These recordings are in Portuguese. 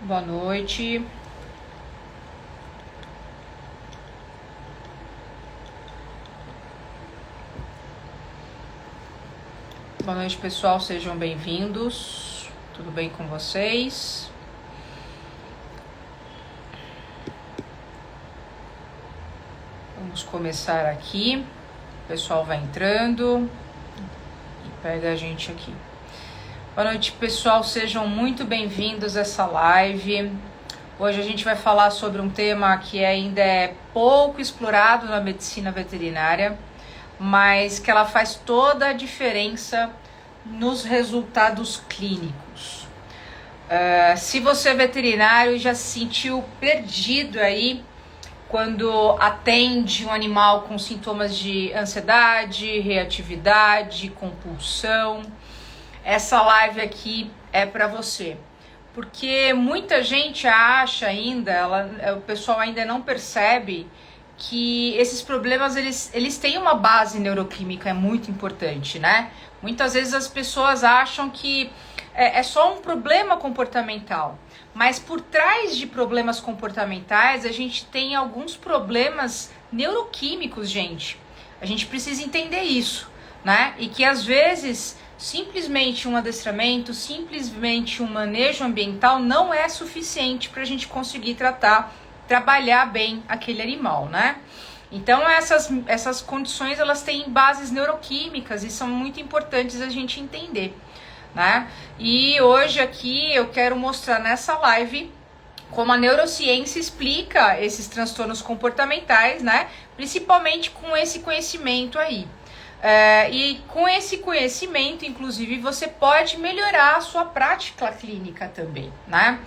Boa noite. Boa noite, pessoal. Sejam bem-vindos. Tudo bem com vocês? Vamos começar aqui. O pessoal vai entrando e pega a gente aqui. Boa noite, pessoal. Sejam muito bem-vindos a essa live. Hoje a gente vai falar sobre um tema que ainda é pouco explorado na medicina veterinária, mas que ela faz toda a diferença nos resultados clínicos. Se você é veterinário e já se sentiu perdido aí quando atende um animal com sintomas de ansiedade, reatividade, compulsão, essa live aqui é para você. Porque muita gente acha ainda, o pessoal ainda não percebe que esses problemas, eles têm uma base neuroquímica, é muito importante, né? Muitas vezes as pessoas acham que é só um problema comportamental, mas por trás de problemas comportamentais, a gente tem alguns problemas neuroquímicos, gente. A gente precisa entender isso, né? E que às vezes simplesmente um adestramento, simplesmente um manejo ambiental não é suficiente para a gente conseguir trabalhar bem aquele animal, né? Então essas condições, elas têm bases neuroquímicas e são muito importantes a gente entender, né? E hoje aqui eu quero mostrar nessa live como a neurociência explica esses transtornos comportamentais, né? Principalmente com esse conhecimento aí. E com esse conhecimento, inclusive, você pode melhorar a sua prática clínica também, né?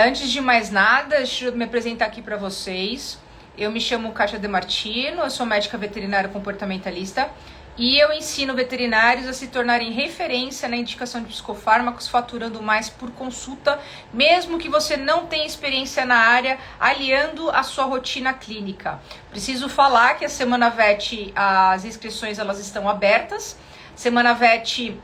Antes de mais nada, deixa eu me apresentar aqui para vocês. Eu me chamo Kátia Demartino, eu sou médica veterinária comportamentalista e eu ensino veterinários a se tornarem referência na indicação de psicofármacos, faturando mais por consulta, mesmo que você não tenha experiência na área, aliando a sua rotina clínica. Preciso falar que a Semana VET, as inscrições elas estão abertas. Semana VET,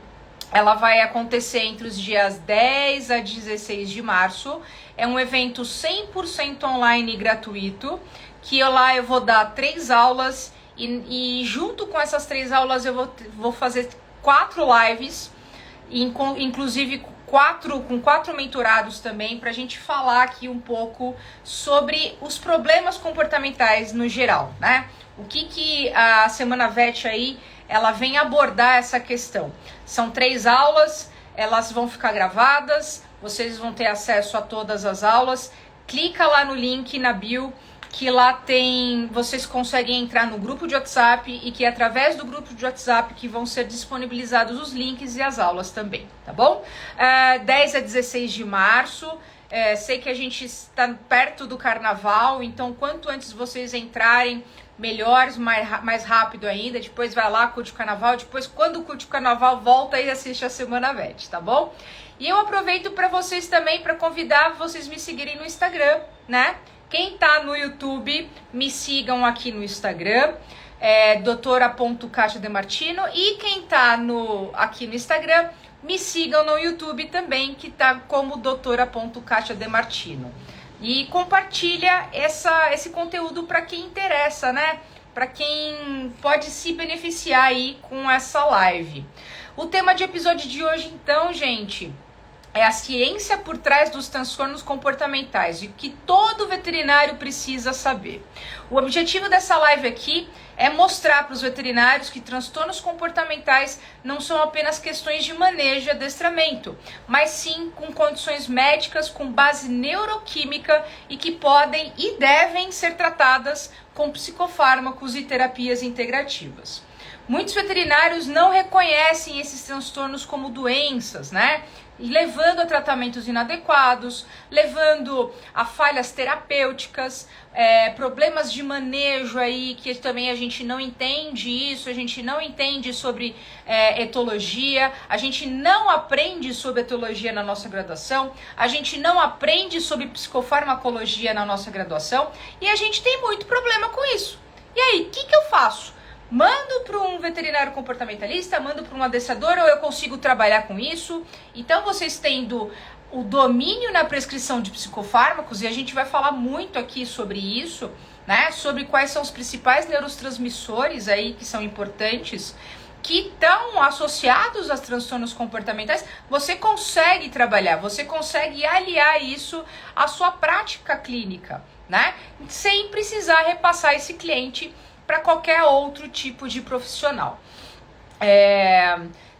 ela vai acontecer entre os dias 10 a 16 de março. É um evento 100% online e gratuito, que lá eu vou dar 3 aulas e junto com essas 3 aulas eu vou fazer 4 lives, inclusive com 4 mentorados também, para a gente falar aqui um pouco sobre os problemas comportamentais no geral, né? O que a Semana VET aí, ela vem abordar essa questão. São 3 aulas, elas vão ficar gravadas, vocês vão ter acesso a todas as aulas. Clica lá no link na bio, que lá vocês conseguem entrar no grupo de WhatsApp e que é através do grupo de WhatsApp que vão ser disponibilizados os links e as aulas também, tá bom? 10 a 16 de março, sei que a gente está perto do carnaval, então quanto antes vocês entrarem, melhor, mais rápido ainda. Depois vai lá, curte o carnaval, depois quando curte o carnaval, volta e assiste a Semana VET, tá bom? E eu aproveito para vocês também, para convidar vocês me seguirem no Instagram, né? Quem tá no YouTube, me sigam aqui no Instagram, doutora.KatiaDemartino. E quem tá aqui no Instagram, me sigam no YouTube também, que tá como doutora.KatiaDemartino. E compartilha esse conteúdo para quem interessa, né? Para quem pode se beneficiar aí com essa live. O tema de episódio de hoje, então, gente, é a ciência por trás dos transtornos comportamentais e que todo veterinário precisa saber. O objetivo dessa live aqui é mostrar para os veterinários que transtornos comportamentais não são apenas questões de manejo e adestramento, mas sim com condições médicas com base neuroquímica e que podem e devem ser tratadas com psicofármacos e terapias integrativas. Muitos veterinários não reconhecem esses transtornos como doenças, né? Levando a tratamentos inadequados, levando a falhas terapêuticas, problemas de manejo aí, que também a gente não entende isso, a gente não entende sobre etologia, a gente não aprende sobre etologia na nossa graduação, a gente não aprende sobre psicofarmacologia na nossa graduação, e a gente tem muito problema com isso. E aí, o que eu faço? Mando para um veterinário comportamentalista, mando para um adestrador, ou eu consigo trabalhar com isso? Então, vocês tendo o domínio na prescrição de psicofármacos, e a gente vai falar muito aqui sobre isso, né? Sobre quais são os principais neurotransmissores aí que são importantes, que estão associados a transtornos comportamentais. Você consegue trabalhar, você consegue aliar isso à sua prática clínica, né? Sem precisar repassar esse cliente para qualquer outro tipo de profissional.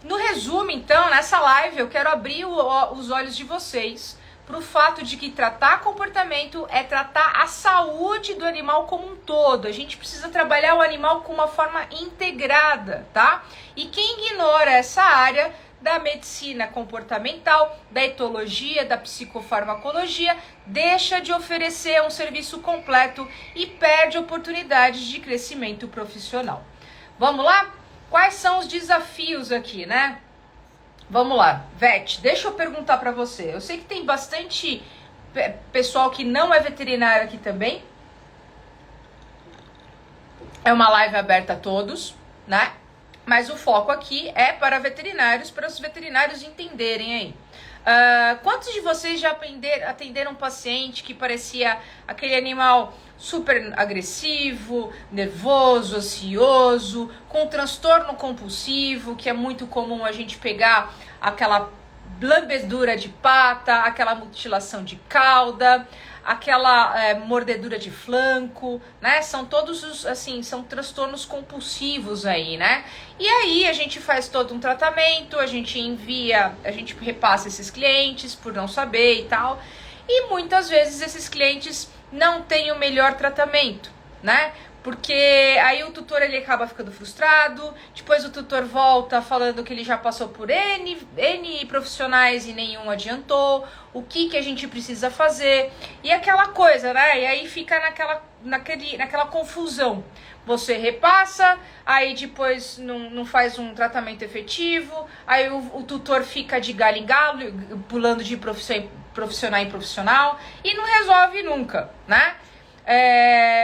No resumo, então, nessa live eu quero abrir os olhos de vocês para o fato de que tratar comportamento é tratar a saúde do animal como um todo. A gente precisa trabalhar o animal com uma forma integrada, tá? E quem ignora essa área da medicina comportamental, da etologia, da psicofarmacologia, deixa de oferecer um serviço completo e perde oportunidades de crescimento profissional. Vamos lá? Quais são os desafios aqui, né? Vamos lá, Vete, deixa eu perguntar para você. Eu sei que tem bastante pessoal que não é veterinário aqui também. É uma live aberta a todos, né? Mas o foco aqui é para veterinários, para os veterinários entenderem aí. Quantos de vocês já atenderam um paciente que parecia aquele animal super agressivo, nervoso, ansioso, com transtorno compulsivo, que é muito comum a gente pegar aquela lambedura de pata, aquela mutilação de cauda, aquela mordedura de flanco, né? São todos os, assim, são transtornos compulsivos aí, né? E aí a gente faz todo um tratamento, a gente repassa esses clientes por não saber e tal. E muitas vezes esses clientes não têm o melhor tratamento, né? Porque aí o tutor ele acaba ficando frustrado, depois o tutor volta falando que ele já passou por N profissionais e nenhum adiantou, o que a gente precisa fazer, e aquela coisa, né? E aí fica naquela confusão. Você repassa, aí depois não faz um tratamento efetivo, aí o tutor fica de galho em galho, pulando de profissional em profissional, e não resolve nunca, né?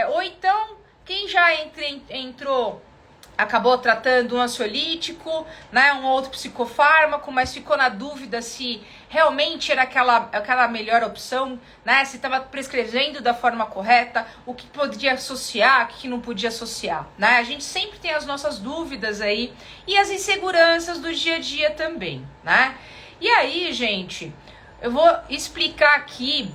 Ou então, quem já entrou, acabou tratando um ansiolítico, né, um outro psicofármaco, mas ficou na dúvida se realmente era aquela melhor opção, né, se estava prescrevendo da forma correta, o que podia associar, o que não podia associar, né? A gente sempre tem as nossas dúvidas aí e as inseguranças do dia a dia também, né? E aí, gente, eu vou explicar aqui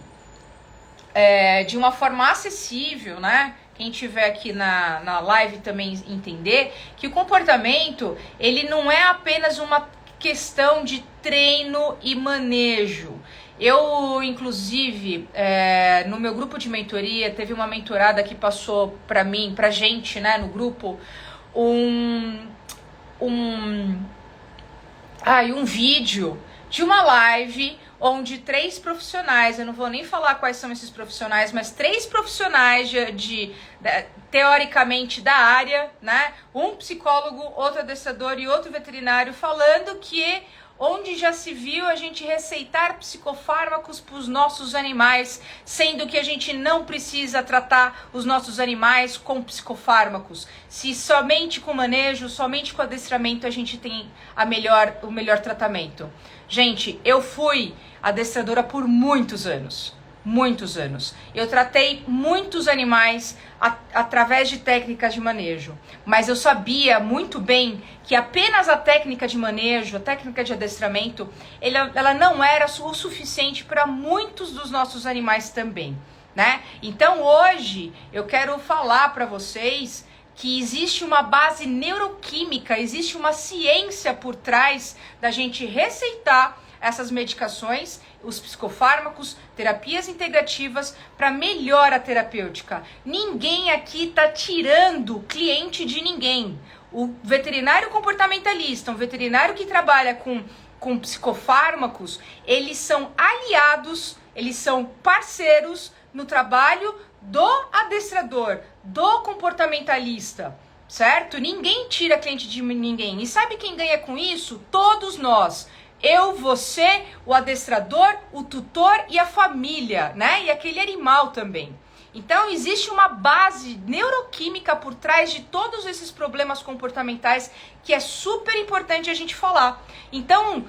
de uma forma acessível, né? Quem estiver aqui na live também entender que o comportamento, ele não é apenas uma questão de treino e manejo. Eu, inclusive, no meu grupo de mentoria, teve uma mentorada que passou pra mim, pra gente, né, no grupo, um vídeo de uma live onde 3 profissionais, eu não vou nem falar quais são esses profissionais, mas 3 profissionais teoricamente da área, né? Um psicólogo, outro adestrador e outro veterinário, falando que onde já se viu a gente receitar psicofármacos para os nossos animais, sendo que a gente não precisa tratar os nossos animais com psicofármacos. Se somente com manejo, somente com adestramento a gente tem o melhor tratamento. Gente, eu fui adestradora por muitos anos. Eu tratei muitos animais através de técnicas de manejo, mas eu sabia muito bem que apenas a técnica de manejo, a técnica de adestramento, ela não era o suficiente para muitos dos nossos animais também, né? Então hoje eu quero falar para vocês que existe uma base neuroquímica, existe uma ciência por trás da gente receitar essas medicações, os psicofármacos, terapias integrativas para melhora terapêutica. Ninguém aqui está tirando cliente de ninguém. O veterinário comportamentalista, um veterinário que trabalha com psicofármacos, eles são aliados, eles são parceiros no trabalho do adestrador, do comportamentalista, certo? Ninguém tira cliente de ninguém. E sabe quem ganha com isso? Todos nós. Eu, você, o adestrador, o tutor e a família, né? E aquele animal também. Então, existe uma base neuroquímica por trás de todos esses problemas comportamentais que é super importante a gente falar. Então,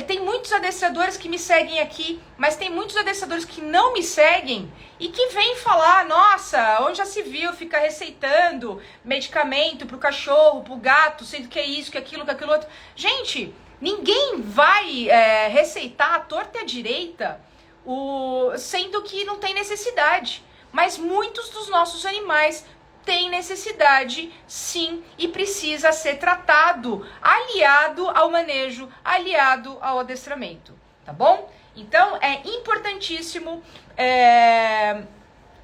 tem muitos adestradores que me seguem aqui, mas tem muitos adestradores que não me seguem e que vêm falar, nossa, onde já se viu, fica receitando medicamento pro cachorro, pro gato, sendo que é isso, que é aquilo, que é aquilo outro. Gente, ninguém vai receitar à torta e à direita, sendo que não tem necessidade. Mas muitos dos nossos animais têm necessidade, sim, e precisa ser tratado, aliado ao manejo, aliado ao adestramento, tá bom? Então, é importantíssimo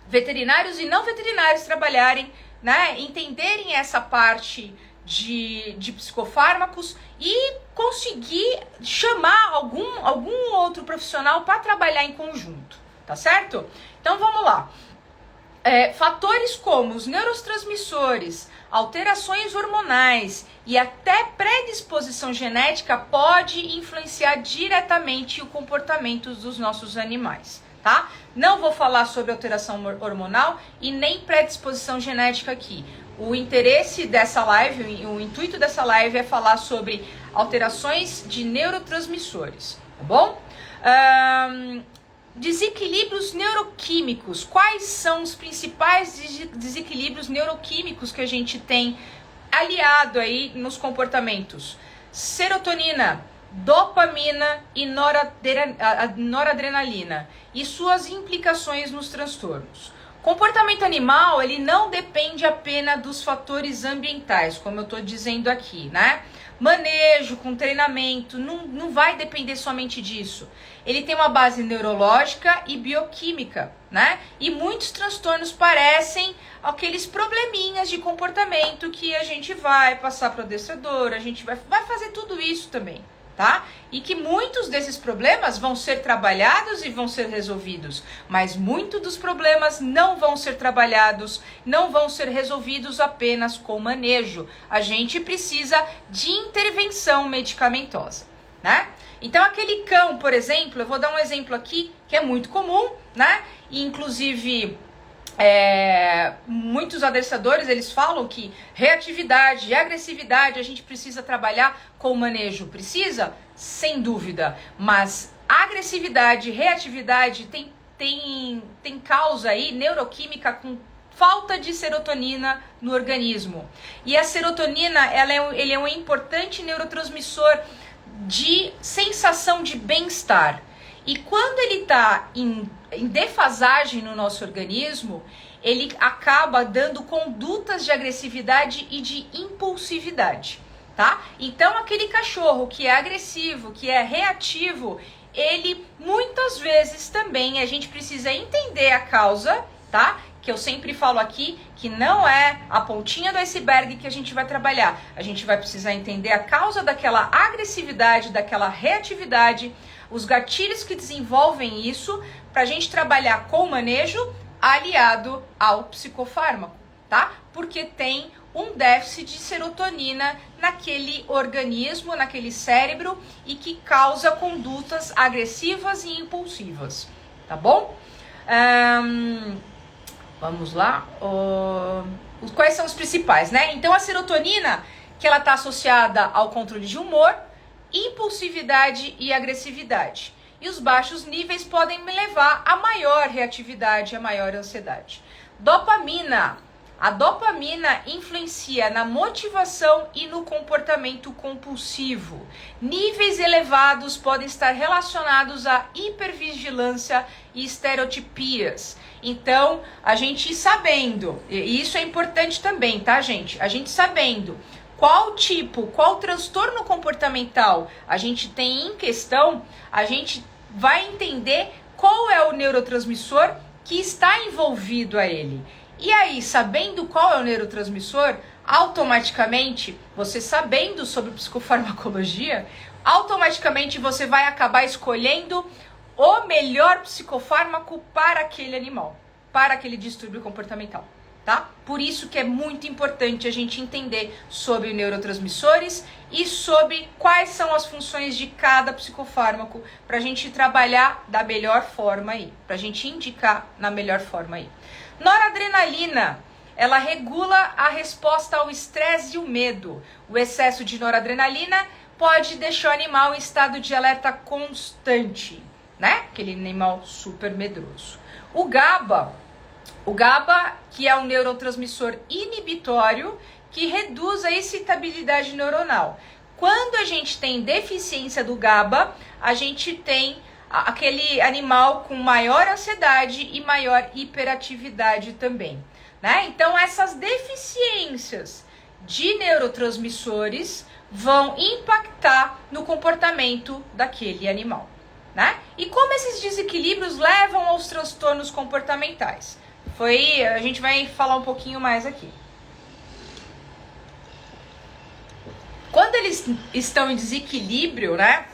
veterinários e não veterinários trabalharem, né, entenderem essa parte de psicofármacos e conseguir chamar algum outro profissional para trabalhar em conjunto, tá certo? Então, vamos lá. Fatores como os neurotransmissores, alterações hormonais e até predisposição genética pode influenciar diretamente o comportamento dos nossos animais, tá? Não vou falar sobre alteração hormonal e nem predisposição genética aqui. O interesse dessa live, o intuito dessa live é falar sobre alterações de neurotransmissores, tá bom? Desequilíbrios neuroquímicos. Quais são os principais desequilíbrios neuroquímicos que a gente tem aliado aí nos comportamentos? Serotonina, dopamina e noradrenalina e suas implicações nos transtornos. Comportamento animal, ele não depende apenas dos fatores ambientais, como eu estou dizendo aqui, né? Manejo com treinamento, não vai depender somente disso. Ele tem uma base neurológica e bioquímica, né? E muitos transtornos parecem aqueles probleminhas de comportamento que a gente vai passar para o adestrador, a gente vai fazer tudo isso também, tá? E que muitos desses problemas vão ser trabalhados e vão ser resolvidos, mas muitos dos problemas não vão ser trabalhados, não vão ser resolvidos apenas com manejo. A gente precisa de intervenção medicamentosa, né? Então, aquele cão, por exemplo, eu vou dar um exemplo aqui que é muito comum, né? E, inclusive, muitos adestradores, eles falam que reatividade e agressividade a gente precisa trabalhar com manejo. Precisa? Sem dúvida. Mas agressividade e reatividade tem causa aí neuroquímica com falta de serotonina no organismo. E a serotonina, ele é um importante neurotransmissor de sensação de bem-estar. E quando ele está em defasagem no nosso organismo, ele acaba dando condutas de agressividade e de impulsividade, tá? Então, aquele cachorro que é agressivo, que é reativo, ele muitas vezes também a gente precisa entender a causa, tá? Que eu sempre falo aqui, que não é a pontinha do iceberg que a gente vai trabalhar. A gente vai precisar entender a causa daquela agressividade, daquela reatividade, os gatilhos que desenvolvem isso, para a gente trabalhar com o manejo aliado ao psicofármaco, tá? Porque tem um déficit de serotonina naquele organismo, naquele cérebro, e que causa condutas agressivas e impulsivas, tá bom? Vamos lá. Quais são os principais, né? Então, a serotonina, que ela está associada ao controle de humor, impulsividade e agressividade. E os baixos níveis podem me levar a maior reatividade, a maior ansiedade. Dopamina. A dopamina influencia na motivação e no comportamento compulsivo. Níveis elevados podem estar relacionados à hipervigilância e estereotipias. Então, a gente sabendo, e isso é importante também, tá, gente? A gente sabendo qual transtorno comportamental a gente tem em questão, a gente vai entender qual é o neurotransmissor que está envolvido a ele. E aí, sabendo qual é o neurotransmissor, automaticamente, você sabendo sobre psicofarmacologia, automaticamente você vai acabar escolhendo o melhor psicofármaco para aquele animal, para aquele distúrbio comportamental, tá? Por isso que é muito importante a gente entender sobre neurotransmissores e sobre quais são as funções de cada psicofármaco para a gente trabalhar da melhor forma aí, para a gente indicar na melhor forma aí. Noradrenalina, ela regula a resposta ao estresse e o medo. O excesso de noradrenalina pode deixar o animal em estado de alerta constante, né? Aquele animal super medroso. O GABA, que é um neurotransmissor inibitório que reduz a excitabilidade neuronal. Quando a gente tem deficiência do GABA, a gente tem aquele animal com maior ansiedade e maior hiperatividade também, né? Então, essas deficiências de neurotransmissores vão impactar no comportamento daquele animal, né? E como esses desequilíbrios levam aos transtornos comportamentais? A gente vai falar um pouquinho mais aqui. Quando eles estão em desequilíbrio, né?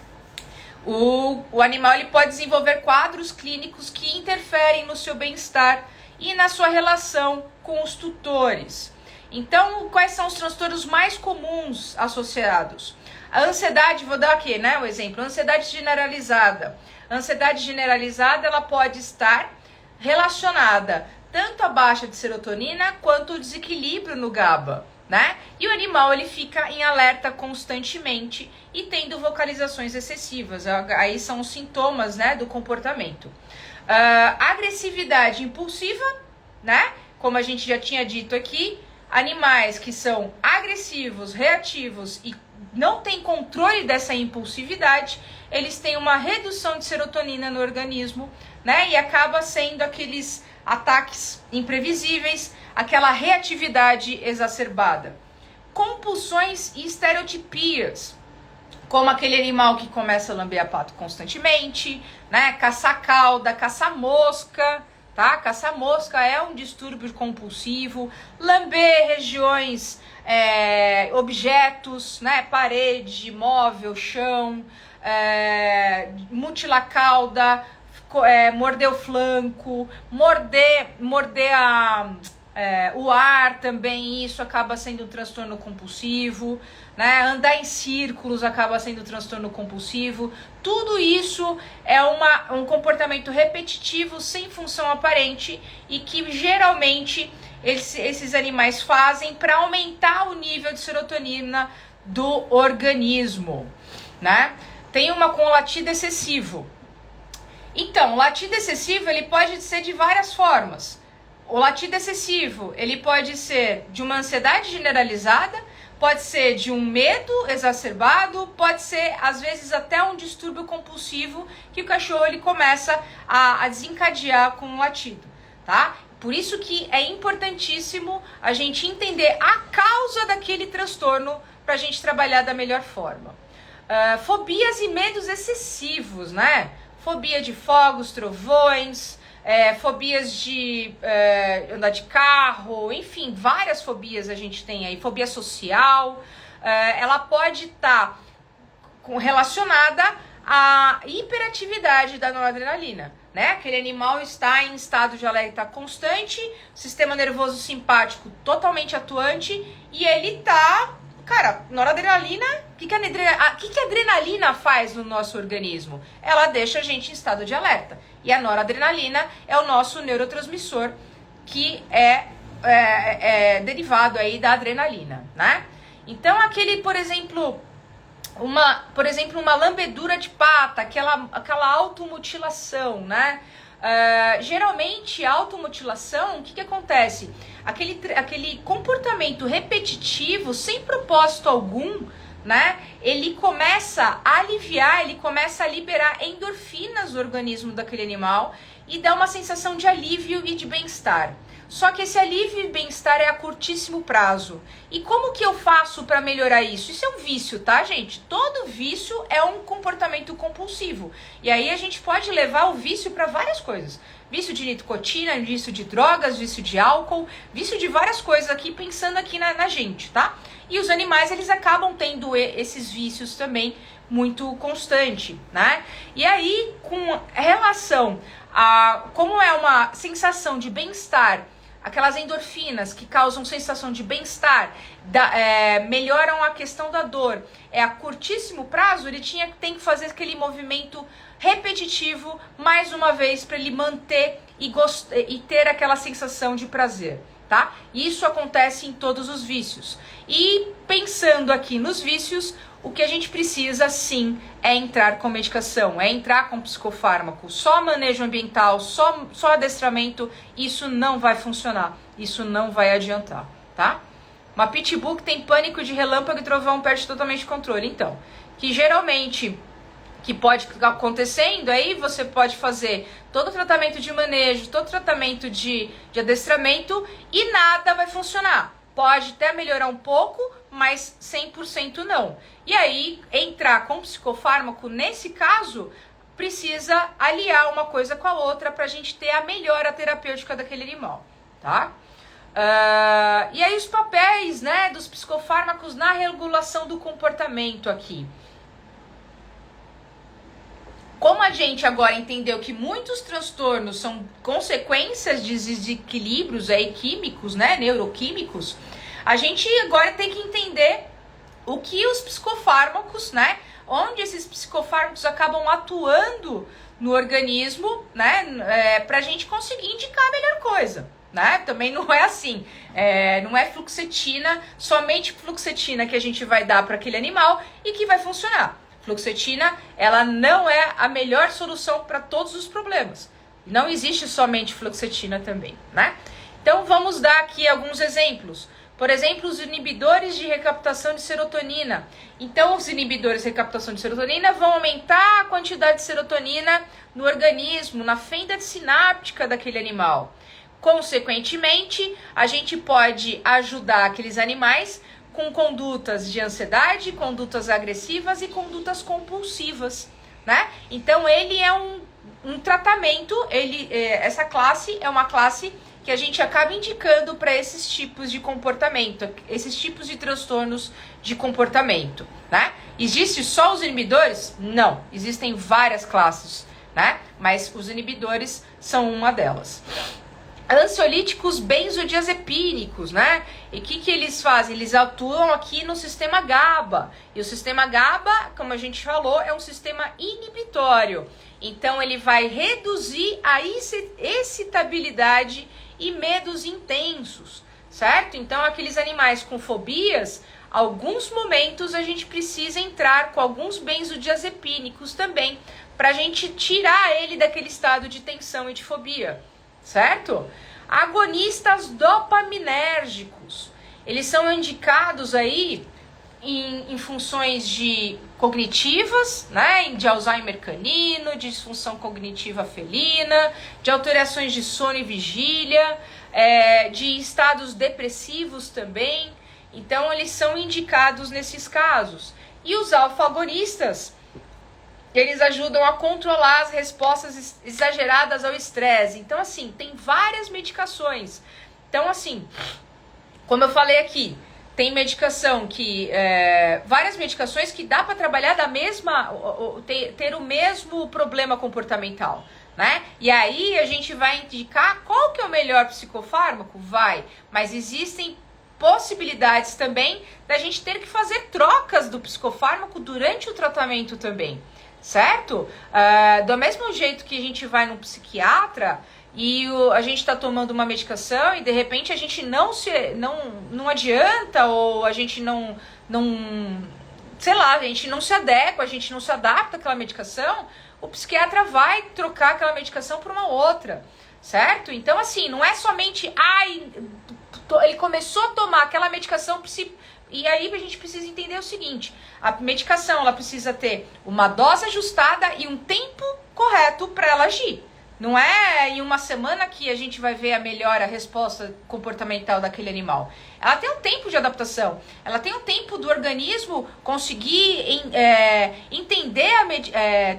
O animal ele pode desenvolver quadros clínicos que interferem no seu bem-estar e na sua relação com os tutores. Então, quais são os transtornos mais comuns associados? A ansiedade, vou dar aqui, né, o exemplo, a ansiedade generalizada. A ansiedade generalizada, ela pode estar relacionada tanto à baixa de serotonina quanto ao desequilíbrio no GABA, né? E o animal, ele fica em alerta constantemente e tendo vocalizações excessivas. Aí são os sintomas, né, do comportamento. Agressividade impulsiva, né? Como a gente já tinha dito aqui, animais que são agressivos, reativos e não têm controle dessa impulsividade, eles têm uma redução de serotonina no organismo, né? E acaba sendo aqueles ataques imprevisíveis, aquela reatividade exacerbada. Compulsões e estereotipias, como aquele animal que começa a lamber a pato constantemente, né? Caçar cauda, caçar mosca, tá? Caçar mosca é um distúrbio compulsivo. Lamber regiões, objetos, né? Parede, móvel, chão, mutilar cauda, morder o flanco, morder o ar também, isso acaba sendo um transtorno compulsivo, né? Andar em círculos acaba sendo um transtorno compulsivo. Tudo isso é um comportamento repetitivo sem função aparente e que geralmente esses animais fazem para aumentar o nível de serotonina do organismo, né? Tem uma com latido excessivo. Então, o latido excessivo ele pode ser de várias formas. O latido excessivo, ele pode ser de uma ansiedade generalizada, pode ser de um medo exacerbado, pode ser, às vezes, até um distúrbio compulsivo que o cachorro ele começa a desencadear com o latido, tá? Por isso que é importantíssimo a gente entender a causa daquele transtorno para a gente trabalhar da melhor forma. Fobias e medos excessivos, né? Fobia de fogos, trovões, fobias de andar de carro, enfim, várias fobias a gente tem aí. Fobia social, ela pode estar relacionada à hiperatividade da noradrenalina, né? Aquele animal está em estado de alerta constante, sistema nervoso simpático totalmente atuante e ele tá... Cara, noradrenalina, o que a adrenalina faz no nosso organismo? Ela deixa a gente em estado de alerta. E a noradrenalina é o nosso neurotransmissor que é derivado aí da adrenalina, né? Então, aquele, por exemplo, uma lambedura de pata, aquela automutilação, né? Geralmente, a automutilação, o que acontece? Aquele comportamento repetitivo, sem propósito algum, né? Ele começa a aliviar, ele começa a liberar endorfinas no organismo daquele animal e dá uma sensação de alívio e de bem-estar. Só que esse alívio e bem-estar é a curtíssimo prazo. E como que eu faço para melhorar isso? Isso é um vício, tá, gente? Todo vício é um comportamento compulsivo. E aí a gente pode levar o vício para várias coisas. Vício de nicotina, vício de drogas, vício de álcool, vício de várias coisas aqui, pensando aqui na gente, tá? E os animais, eles acabam tendo esses vícios também muito constante, né? E aí, com relação a como é uma sensação de bem-estar aquelas endorfinas que causam sensação de bem-estar, melhoram a questão da dor. A curtíssimo prazo, ele tem que fazer aquele movimento repetitivo mais uma vez para ele manter e ter aquela sensação de prazer, tá? Isso acontece em todos os vícios. E pensando aqui nos vícios, o que a gente precisa sim é entrar com medicação, é entrar com psicofármaco. Só manejo ambiental, só adestramento, isso não vai funcionar, isso não vai adiantar, tá? Uma pitbull que tem pânico de relâmpago e trovão perde totalmente o controle. Então, que geralmente que pode ficar acontecendo, aí você pode fazer todo o tratamento de manejo, todo o tratamento de adestramento e nada vai funcionar. Pode até melhorar um pouco, mas 100% não. E aí, entrar com psicofármaco, nesse caso, precisa aliar uma coisa com a outra para a gente ter a melhora terapêutica daquele animal, tá? E aí os papéis, né, dos psicofármacos na regulação do comportamento aqui. Como a gente agora entendeu que muitos transtornos são consequências de desequilíbrios químicos, né, neuroquímicos, a gente agora tem que entender o que os psicofármacos, né, onde esses psicofármacos acabam atuando no organismo, né, pra gente conseguir indicar a melhor coisa, né? Também não é assim, não é fluoxetina, somente fluoxetina que a gente vai dar para aquele animal e que vai funcionar. Fluoxetina, ela não é a melhor solução para todos os problemas. Não existe somente fluoxetina também, né? Então vamos dar aqui alguns exemplos. Por exemplo, os inibidores de recaptação de serotonina. Então, os inibidores de recaptação de serotonina vão aumentar a quantidade de serotonina no organismo, na fenda sináptica daquele animal. Consequentemente, a gente pode ajudar aqueles animais com condutas de ansiedade, condutas agressivas e condutas compulsivas, né? Então, ele é um tratamento, essa classe é uma classe que a gente acaba indicando para esses tipos de comportamento, esses tipos de transtornos de comportamento, né? Existe só os inibidores? Não, existem várias classes, né? Mas os inibidores são uma delas. Ansiolíticos benzodiazepínicos, né? E o que eles fazem? Eles atuam aqui no sistema GABA. E o sistema GABA, como a gente falou, é um sistema inibitório. Então, ele vai reduzir a excitabilidade e medos intensos, certo? Então, aqueles animais com fobias, alguns momentos a gente precisa entrar com alguns benzodiazepínicos também, para a gente tirar ele daquele estado de tensão e de fobia, certo? Agonistas dopaminérgicos, eles são indicados aí em funções cognitivas, né, de Alzheimer canino, de disfunção cognitiva felina, de alterações de sono e vigília, de estados depressivos também. Então, eles são indicados nesses casos. E os alfa-agonistas, eles ajudam a controlar as respostas exageradas ao estresse. Então, assim, tem várias medicações. Então, assim, como eu falei aqui, tem medicação várias medicações que dá para trabalhar ter o mesmo problema comportamental, né? E aí a gente vai indicar qual que é o melhor psicofármaco? Mas existem possibilidades também da gente ter que fazer trocas do psicofármaco durante o tratamento também, certo? Do mesmo jeito que a gente vai no psiquiatra e a gente está tomando uma medicação e de repente a gente não adianta, ou a gente sei lá, a gente não se adequa, a gente não se adapta àquela medicação, o psiquiatra vai trocar aquela medicação por uma outra, certo? Então, assim, não é somente, ele começou a tomar aquela medicação, e aí a gente precisa entender o seguinte: a medicação, ela precisa ter uma dose ajustada e um tempo correto para ela agir. Não é em uma semana que a gente vai ver a resposta comportamental daquele animal. Ela tem um tempo de adaptação. Ela tem um tempo do organismo conseguir entender,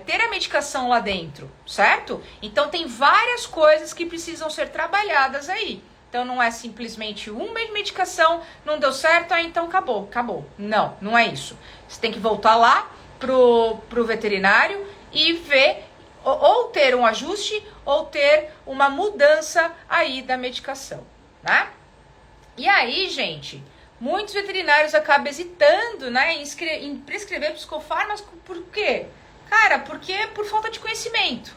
ter a medicação lá dentro, certo? Então, tem várias coisas que precisam ser trabalhadas aí. Então, não é simplesmente uma medicação, não deu certo, então acabou. Não é isso. Você tem que voltar lá pro veterinário e ver, ou ter um ajuste, ou ter uma mudança aí da medicação, né? E aí, gente, muitos veterinários acabam hesitando, né, em prescrever psicofármacos. Por quê? Cara, porque por falta de conhecimento.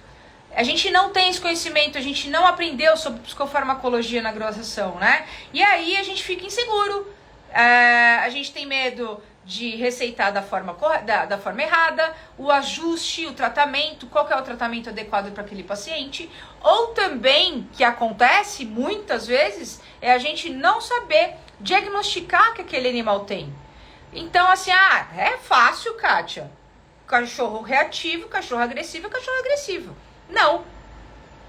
A gente não tem esse conhecimento, a gente não aprendeu sobre psicofarmacologia na graduação, né? E aí a gente fica inseguro, a gente tem medo de receitar da forma errada, o ajuste, o tratamento, qual que é o tratamento adequado para aquele paciente. Ou também, que acontece muitas vezes, é a gente não saber diagnosticar que aquele animal tem. Então, assim, é fácil, Kátia. Cachorro reativo, cachorro agressivo, cachorro agressivo. Não.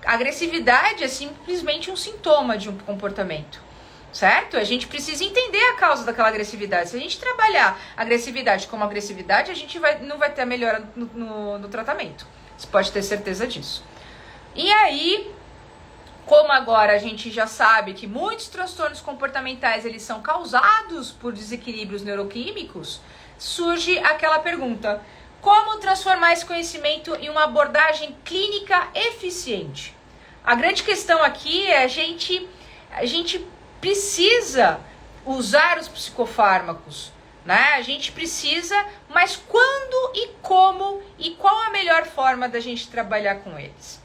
A agressividade é simplesmente um sintoma de um comportamento, certo? A gente precisa entender a causa daquela agressividade. Se a gente trabalhar agressividade como agressividade, a gente não vai ter a melhora no tratamento. Você pode ter certeza disso. E aí, como agora a gente já sabe que muitos transtornos comportamentais eles são causados por desequilíbrios neuroquímicos, surge aquela pergunta: como transformar esse conhecimento em uma abordagem clínica eficiente? A grande questão aqui é a gente precisa usar os psicofármacos, né? A gente precisa, mas quando e como e qual a melhor forma da gente trabalhar com eles?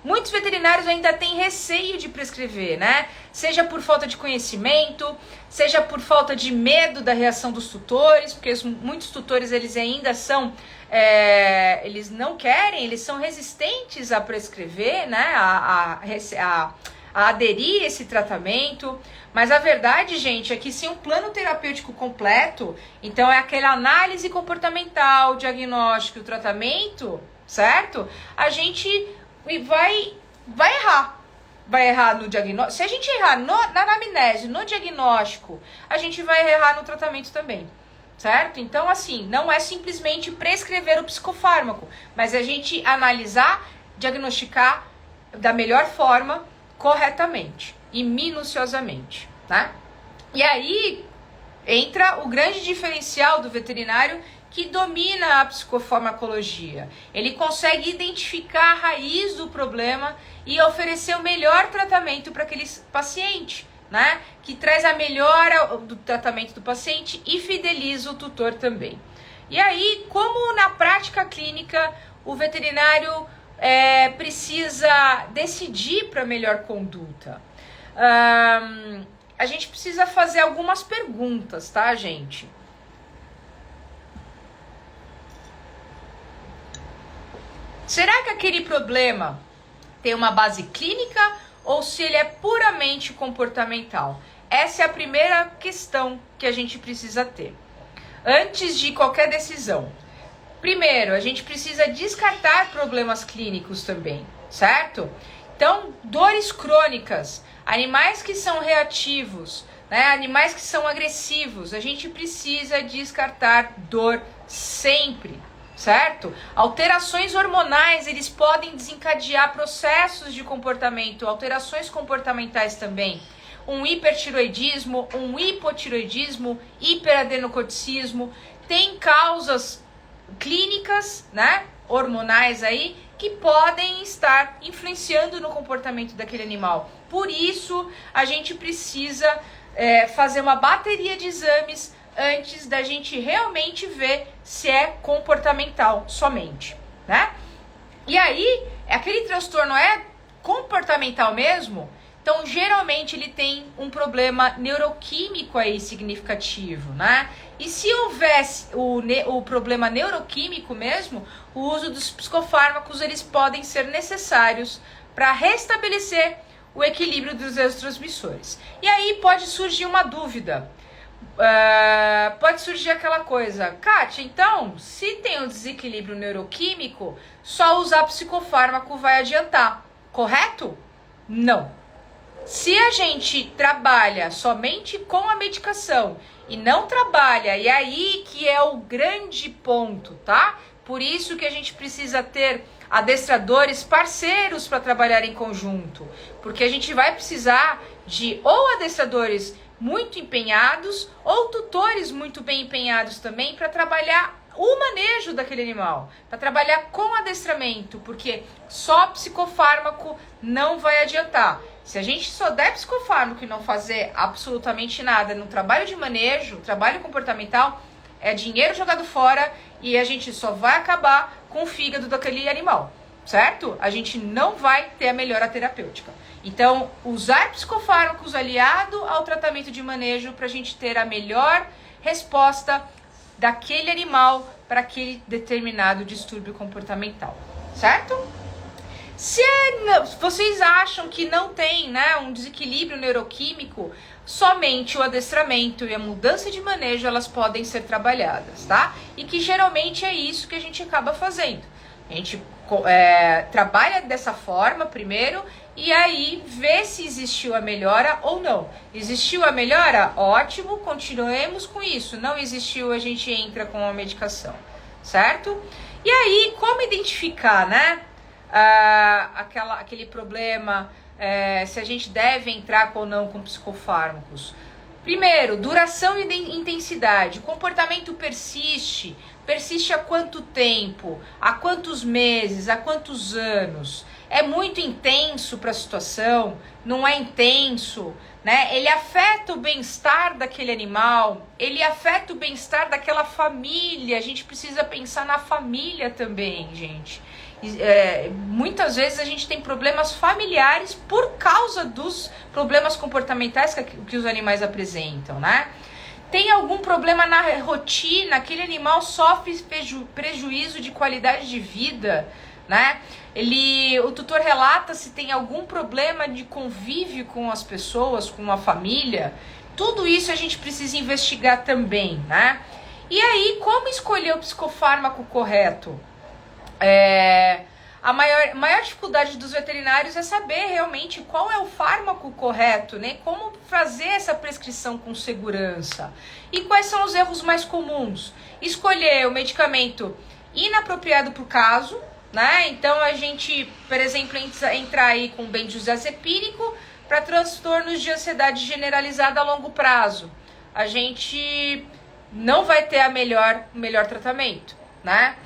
Muitos veterinários ainda têm receio de prescrever, né? Seja por falta de conhecimento, seja por falta de medo da reação dos tutores, porque muitos tutores eles ainda são, eles não querem, eles são resistentes a prescrever, né? A aderir a esse tratamento. Mas a verdade, gente, é que sem um plano terapêutico completo, então é aquela análise comportamental, diagnóstico e o tratamento, certo? A gente vai errar. Vai errar no diagnóstico. Se a gente errar na anamnese, no diagnóstico, a gente vai errar no tratamento também, certo? Então, assim, não é simplesmente prescrever o psicofármaco, mas a gente analisar, diagnosticar da melhor forma, corretamente e minuciosamente, né? E aí entra o grande diferencial do veterinário que domina a psicofarmacologia. Ele consegue identificar a raiz do problema e oferecer o melhor tratamento para aquele paciente, né? Que traz a melhora do tratamento do paciente e fideliza o tutor também. E aí, como na prática clínica o veterinário precisa decidir para melhor conduta? A gente precisa fazer algumas perguntas, tá, gente? Será que aquele problema tem uma base clínica ou se ele é puramente comportamental? Essa é a primeira questão que a gente precisa ter antes de qualquer decisão. Primeiro, a gente precisa descartar problemas clínicos também, certo? Então, dores crônicas, animais que são reativos, né, animais que são agressivos, a gente precisa descartar dor sempre, certo? Alterações hormonais, eles podem desencadear processos de comportamento, alterações comportamentais também. Um hipertiroidismo, um hipotiroidismo, hiperadenocorticismo, tem causas clínicas, né, hormonais aí, que podem estar influenciando no comportamento daquele animal. Por isso, a gente precisa fazer uma bateria de exames antes da gente realmente ver se é comportamental somente, né? E aí, aquele transtorno é comportamental mesmo? Então, geralmente, ele tem um problema neuroquímico aí significativo, né? E se houvesse o problema neuroquímico mesmo, o uso dos psicofármacos, eles podem ser necessários para restabelecer o equilíbrio dos neurotransmissores. E aí pode surgir uma dúvida. Pode surgir aquela coisa, Kátia, então, se tem um desequilíbrio neuroquímico, só usar psicofármaco vai adiantar, correto? Não. Se a gente trabalha somente com a medicação e não trabalha, e aí que é o grande ponto, tá? Por isso que a gente precisa ter adestradores parceiros para trabalhar em conjunto, porque a gente vai precisar de ou adestradores muito empenhados ou tutores muito bem empenhados também para trabalhar o manejo daquele animal, para trabalhar com adestramento, porque só psicofármaco não vai adiantar. Se a gente só der psicofármaco e não fazer absolutamente nada no trabalho de manejo, trabalho comportamental, é dinheiro jogado fora e a gente só vai acabar com o fígado daquele animal, certo? A gente não vai ter a melhora terapêutica. Então, usar psicofármacos aliado ao tratamento de manejo para a gente ter a melhor resposta daquele animal para aquele determinado distúrbio comportamental, certo? Se vocês acham que não tem, né, um desequilíbrio neuroquímico, somente o adestramento e a mudança de manejo elas podem ser trabalhadas, tá? E que geralmente é isso que a gente acaba fazendo. A gente trabalha dessa forma primeiro e aí vê se existiu a melhora ou não. Existiu a melhora? Ótimo, continuemos com isso. Não existiu, a gente entra com a medicação, certo? E aí, como identificar, né? Aquele problema, se a gente deve entrar ou não com psicofármacos. Primeiro, duração e intensidade. O comportamento persiste há quanto tempo? Há quantos meses? Há quantos anos? É muito intenso para a situação? Não é intenso? Né? Ele afeta o bem-estar daquele animal? Ele afeta o bem-estar daquela família? A gente precisa pensar na família também, gente. Muitas vezes a gente tem problemas familiares por causa dos problemas comportamentais que os animais apresentam, né? Tem algum problema na rotina, aquele animal sofre prejuízo de qualidade de vida, né? O tutor relata se tem algum problema de convívio com as pessoas, com a família. Tudo isso a gente precisa investigar também, né? E aí, como escolher o psicofármaco correto? A maior dificuldade dos veterinários é saber realmente qual é o fármaco correto, né? Como fazer essa prescrição com segurança. E quais são os erros mais comuns? Escolher o medicamento inapropriado para o caso, né? Então a gente, por exemplo, entrar aí com benzodiazepínico para transtornos de ansiedade generalizada a longo prazo. A gente não vai ter o melhor tratamento, né?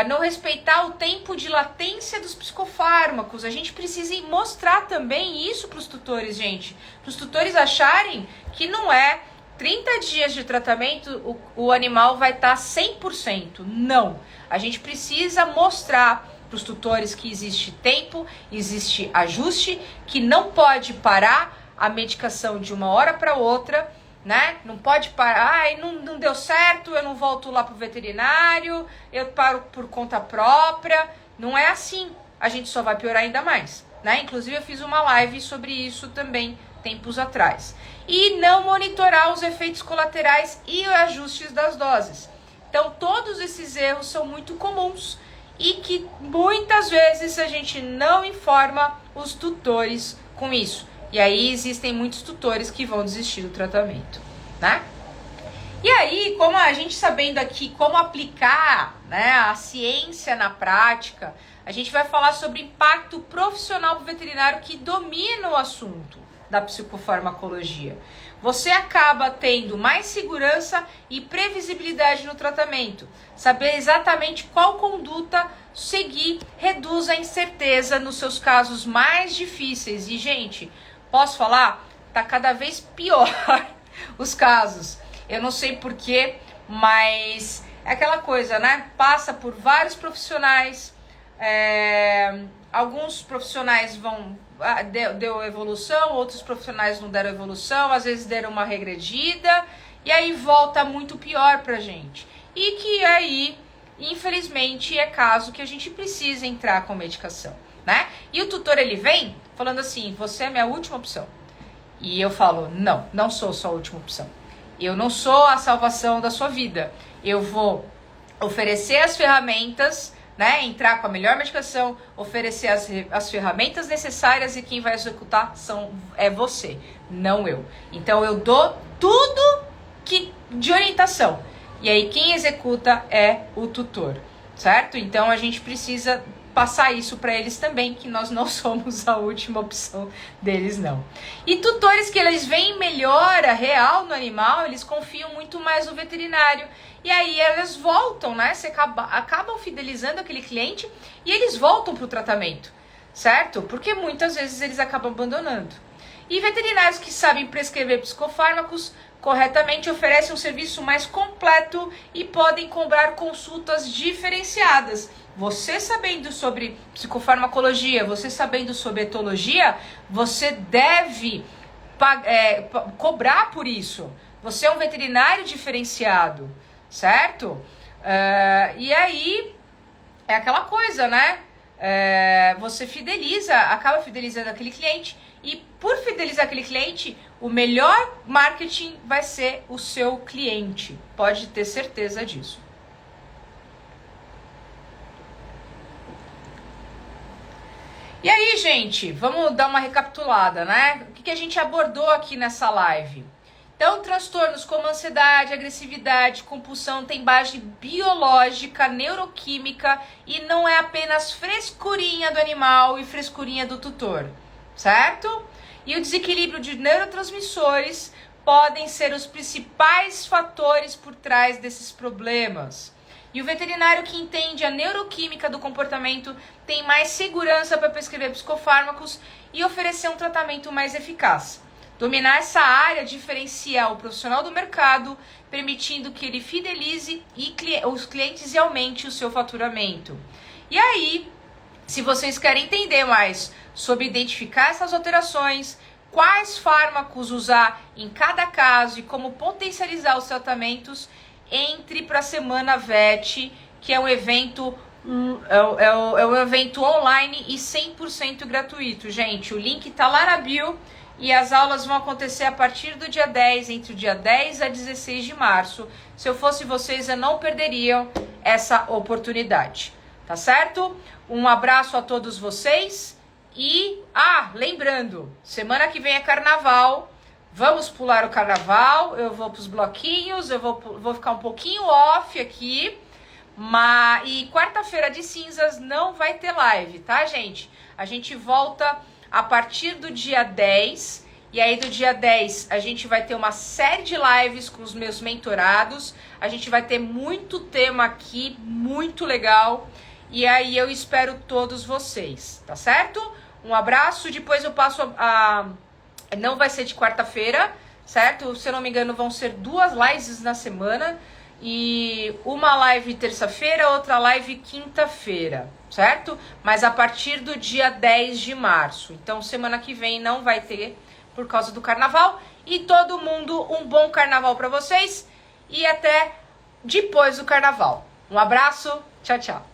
Não respeitar o tempo de latência dos psicofármacos. A gente precisa mostrar também isso para os tutores, gente. Para os tutores acharem que não é 30 dias de tratamento, o animal vai estar 100%. Não. A gente precisa mostrar para os tutores que existe tempo, existe ajuste, que não pode parar a medicação de uma hora para outra, né? Não pode parar, não deu certo, eu não volto lá pro veterinário, eu paro por conta própria. Não é assim, a gente só vai piorar ainda mais, né? Inclusive eu fiz uma live sobre isso também, tempos atrás. E não monitorar os efeitos colaterais e ajustes das doses. Então todos esses erros são muito comuns e que muitas vezes a gente não informa os tutores com isso. E aí existem muitos tutores que vão desistir do tratamento, né? E aí, como a gente sabendo aqui como aplicar, né, a ciência na prática, a gente vai falar sobre impacto profissional para o veterinário que domina o assunto da psicofarmacologia. Você acaba tendo mais segurança e previsibilidade no tratamento. Saber exatamente qual conduta seguir reduz a incerteza nos seus casos mais difíceis. E, gente, posso falar? Tá cada vez pior os casos. Eu não sei porquê, mas é aquela coisa, né? Passa por vários profissionais. Alguns profissionais deu evolução, outros profissionais não deram evolução, às vezes deram uma regredida, e aí volta muito pior pra gente. E que aí, infelizmente, é caso que a gente precisa entrar com medicação, né? E o tutor, ele vem falando assim, você é minha última opção. E eu falo, não sou sua última opção. Eu não sou a salvação da sua vida. Eu vou oferecer as ferramentas, né? Entrar com a melhor medicação, oferecer as ferramentas necessárias e quem vai executar é você, não eu. Então eu dou tudo de orientação. E aí quem executa é o tutor, certo? Então a gente precisa passar isso para eles também, que nós não somos a última opção deles, não. E tutores que eles veem melhora real no animal, eles confiam muito mais no veterinário. E aí elas voltam, né? Você acabam fidelizando aquele cliente e eles voltam para o tratamento, certo? Porque muitas vezes eles acabam abandonando. E veterinários que sabem prescrever psicofármacos corretamente oferecem um serviço mais completo e podem cobrar consultas diferenciadas. Você sabendo sobre psicofarmacologia, você sabendo sobre etologia, você deve cobrar por isso. Você é um veterinário diferenciado, certo? E aí é aquela coisa, né? Você acaba fidelizando aquele cliente, e por fidelizar aquele cliente, o melhor marketing vai ser o seu cliente. Pode ter certeza disso. E aí, gente, vamos dar uma recapitulada, né? O que a gente abordou aqui nessa live? Então, transtornos como ansiedade, agressividade, compulsão tem base biológica, neuroquímica e não é apenas frescurinha do animal e frescurinha do tutor, certo? E o desequilíbrio de neurotransmissores podem ser os principais fatores por trás desses problemas. E o veterinário que entende a neuroquímica do comportamento tem mais segurança para prescrever psicofármacos e oferecer um tratamento mais eficaz. Dominar essa área diferencia o profissional do mercado, permitindo que ele fidelize os clientes e aumente o seu faturamento. E aí, se vocês querem entender mais sobre identificar essas alterações, quais fármacos usar em cada caso e como potencializar os tratamentos, entre para a Semana VET, que é um evento um evento online e 100% gratuito. Gente, o link tá lá na bio e as aulas vão acontecer a partir do dia 10, entre o dia 10 a 16 de março. Se eu fosse vocês, eu não perderia essa oportunidade, tá certo? Um abraço a todos vocês e, lembrando, semana que vem é carnaval. Vamos pular o carnaval, eu vou para os bloquinhos, eu vou ficar um pouquinho off aqui, e quarta-feira de cinzas não vai ter live, tá, gente? A gente volta a partir do dia 10, e aí do dia 10 a gente vai ter uma série de lives com os meus mentorados, a gente vai ter muito tema aqui, muito legal, e aí eu espero todos vocês, tá certo? Um abraço, depois eu passo não vai ser de quarta-feira, certo? Se eu não me engano, vão ser 2 lives na semana. E uma live terça-feira, outra live quinta-feira, certo? Mas a partir do dia 10 de março. Então, semana que vem não vai ter por causa do carnaval. E todo mundo, um bom carnaval para vocês. E até depois do carnaval. Um abraço, tchau, tchau.